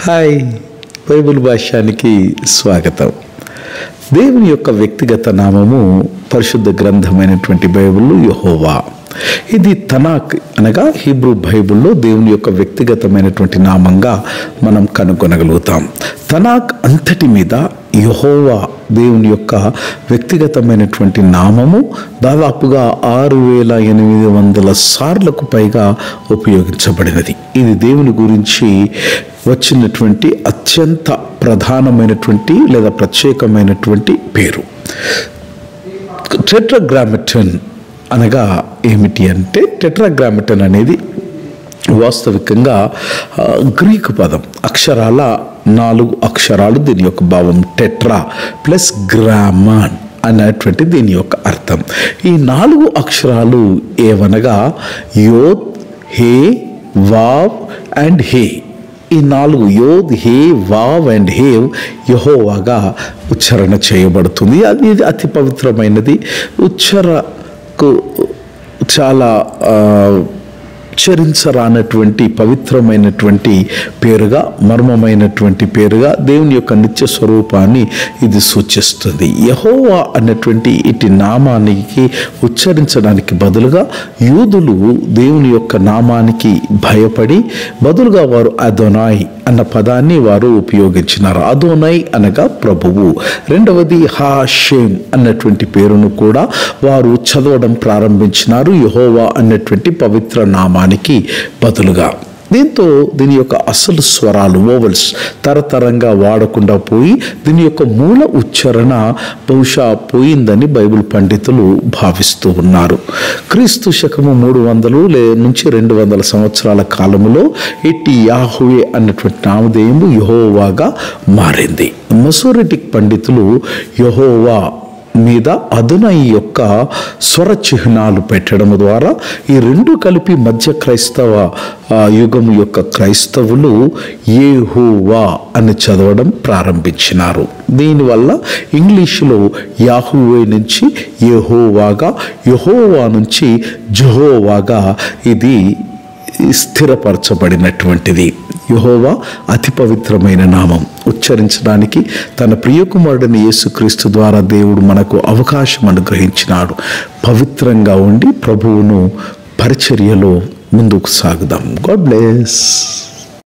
Hi, Bible భాష్యానికి స్వాగతం. దేవుని యొక్క వ్యక్తిగత నామము పరిశుద్ధ గ్రంథమైనటువంటి బైబిల్లో యెహోవా. ఇది తనాక్ అనగా హీబ్రూ బైబిల్లో దేవుని యొక్క వ్యక్తిగతమైనటువంటి నామంగా మనం కనుగొనగలుగుతాం. తనాక్ అంతటి మీద యెహోవా దేవుని యొక్క వ్యక్తిగతమైనటువంటి నామము దాదాపుగా 6800 సార్లకు పైగా ఉపయోగించబడినది. ఇది దేవుని గురించి వచ్చినటువంటి అత్యంత ప్రధానమైనటువంటి లేదా ప్రత్యేకమైనటువంటి పేరు. టెట్రాగ్రామటన్ అనగా ఏమిటి అంటే, టెట్రాగ్రామటన్ అనేది వాస్తవికంగా గ్రీకు పదం. అక్షరాల 4 అక్షరాలు దీని యొక్క భావం. టెట్రా ప్లస్ గ్రామాన్ అనేటువంటి దీని యొక్క అర్థం. ఈ 4 అక్షరాలు ఏవనగా యోద్, హే, వావ్ అండ్ హే. ఈ 4 యోద్, హే, వావ్ అండ్ హేవ్ యెహోవాగా ఉచ్చారణ చేయబడుతుంది. ఇది అతి పవిత్రమైనది. ఉచ్చారకు చాలా ఉచ్చరించరానటువంటి పవిత్రమైనటువంటి పేరుగా, మర్మమైనటువంటి పేరుగా దేవుని యొక్క నిత్య స్వరూపాన్ని ఇది సూచిస్తుంది. యెహోవా అన్నటువంటి ఇటు నామానికి ఉచ్చరించడానికి బదులుగా యూదులు దేవుని యొక్క నామానికి భయపడి బదులుగా వారు అదోనాయ్ అన్న పదాన్ని వారు ఉపయోగించినారు. అదోనై అనగా ప్రభువు. రెండవది హాషేమ్ అన్నటువంటి పేరును కూడా వారు చదవడం ప్రారంభించినారు యెహోవా అన్నటువంటి పవిత్ర నామానికి బదులుగా. దీంతో దీని యొక్క అసలు స్వరాలు వోవెల్స్ తరతరంగా వాడకుండా పోయి దీని యొక్క మూల ఉచ్చారణ బహుశా పోయిందని బైబిల్ పండితులు భావిస్తూ ఉన్నారు. క్రీస్తు శకము 300 నుంచి 200 సంవత్సరాల కాలములో ఇట్టి యాహ్వే అన్నటువంటి నామధేయము యెహోవాగా మారింది. మసోరెటిక్ పండితులు యెహోవా మీద అదోనాయి యొక్క స్వర చిహ్నాలు పెట్టడం ద్వారా ఈ రెండు కలిపి మధ్య క్రైస్తవ యుగము యొక్క క్రైస్తవులు యెహోవా అని చదవడం ప్రారంభించినారు. దీనివల్ల ఇంగ్లీషులో యాహువే నుంచి యెహోవాగా, యెహోవా నుంచి జెహోవాగా ఇది స్థిరపరచబడినటువంటిది. యెహోవా అతి పవిత్రమైన నామం. ఉచ్చరించడానికి తన ప్రియకుమారుడిని యేసుక్రీస్తు ద్వారా దేవుడు మనకు అవకాశం అనుగ్రహించినాడు. పవిత్రంగా ఉండి ప్రభువును పరిచర్యలో ముందుకు సాగుదాం. God bless.